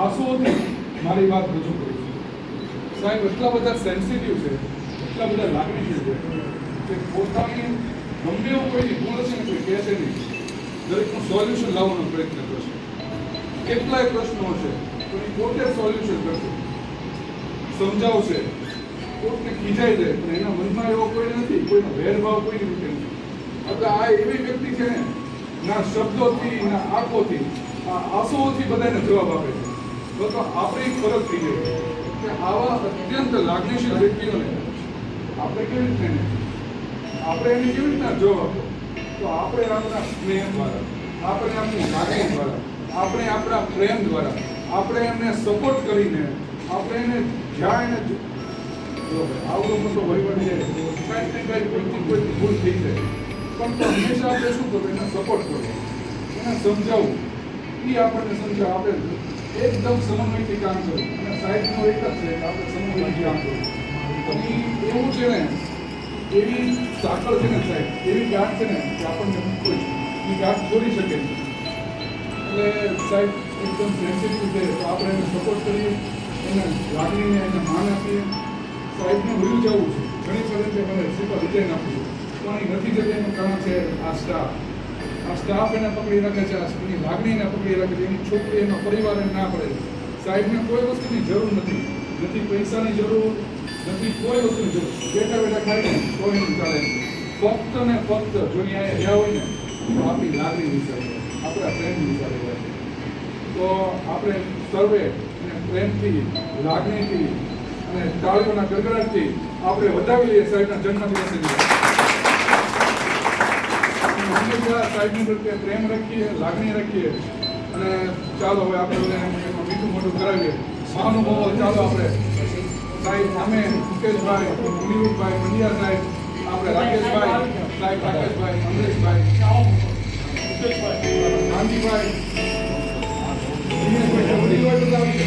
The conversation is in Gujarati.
આંસુઓથી મારી વાત રજૂ કરી છે. સાહેબ એટલા બધા સેન્સિટિવ છે, એટલા બધા લાગણીશીલ છે કે પોતાની ગમે એવું કોઈની ભૂલ હશે ને કોઈ કહેશે નહીં, દરેકનું સોલ્યુશન લાવવાનો પ્રયત્ન કરશે. કેટલાય પ્રશ્નો હશે તો એ પોતે સોલ્યુશન કરશે, સમજાવશે, કોઈને ખીજાઈ જાય પણ એના મનમાં એવો કોઈ નથી, કોઈનો ભેદભાવ કોઈની રીતે નથી. એટલે આ એવી વ્યક્તિ છે ને, ના શબ્દોથી ના આંખોથી, આ આંસુઓથી બધાને જવાબ આપે છે. તો આપણે ફરક થઈ જાય કે આવા અત્યંત લાગણીશીલ વ્યક્તિઓને આપણે કેવી રીતે આપણે એને કેવી રીતના જવાબ આપો? તો આપણે આપણા સ્નેહ દ્વારા, આપણે આપણી લાગણી દ્વારા, આપણે આપણા પ્રેમ દ્વારા, આપણે એમને સપોર્ટ કરીને, આપણે એને જ્યાં એને આવડો મોટો વહીવટ છે, કાંઈક કોઈ ભૂલ થઈ જાય પણ તો હંમેશા આપણે શું કરવું? એને સપોર્ટ કરવો, એને સમજાવવું, એ આપણને સમજાવ. આપણે એકદમ સમન્વયથી કામ કરવું. અને સાહેબનો એક જ છે કે આપણે સમન્વયથી કામ કરવું. અને એવું છે ને, એવી સાંકળ છે ને સાહેબ, એવી ગાંઠ છે ને કે આપણને કોઈ એ ગાંઠ છોડી શકે નહીં. એટલે સાહેબ એકદમ સેન્સિટિવ છે તો આપણે એને સપોર્ટ કરીએ, એને લાગણીને એને માન આપીએ. સાહેબને ભૂલી જવું છે. ઘણી વખતે મને સીધા રિઝાઇન આપું છું પણ એ નથી જતી. એનું કારણ છે આ સ્ટાફ એને પકડી રાખે છે, એની લાગણીને પકડી રાખે છે, એની છોકરી એનો પરિવાર એને ના પડે. સાહેબને કોઈ વસ્તુની જરૂર નથી, નથી પૈસાની જરૂર, નથી કોઈ વસ્તુની જરૂર. બેઠા બેઠા ખાઈને તો એનું ચાલે. ફક્ત ને ફક્ત જો અહીંયા રહ્યા હોય ને તો આપણી લાગણી વિચારે, આપણા પ્રેમ વિચારે જાય. તો આપણે સર્વે અને પ્રેમથી, લાગણીથી અને તાળીઓના ગડગડાટથી આપણે વધાવી લઈએ સાહેબના જન્મદિવસની. હંમેશા સાહેબની પ્રત્યે પ્રેમ રાખીએ, લાગણી રાખીએ. અને ચાલો હવે આપણે મીઠું મોટું કરાવીએ. મહાનુભાવો ચાલો આપણે સાહેબ અમે મુકેશભાઈ, મુનિભાઈ, મંડિયા સાહેબ, આપણે રાકેશભાઈ સાહેબ, રાકેશભાઈ, અમરેશભાઈ, ગાંધીભાઈ, દિનેશભાઈ,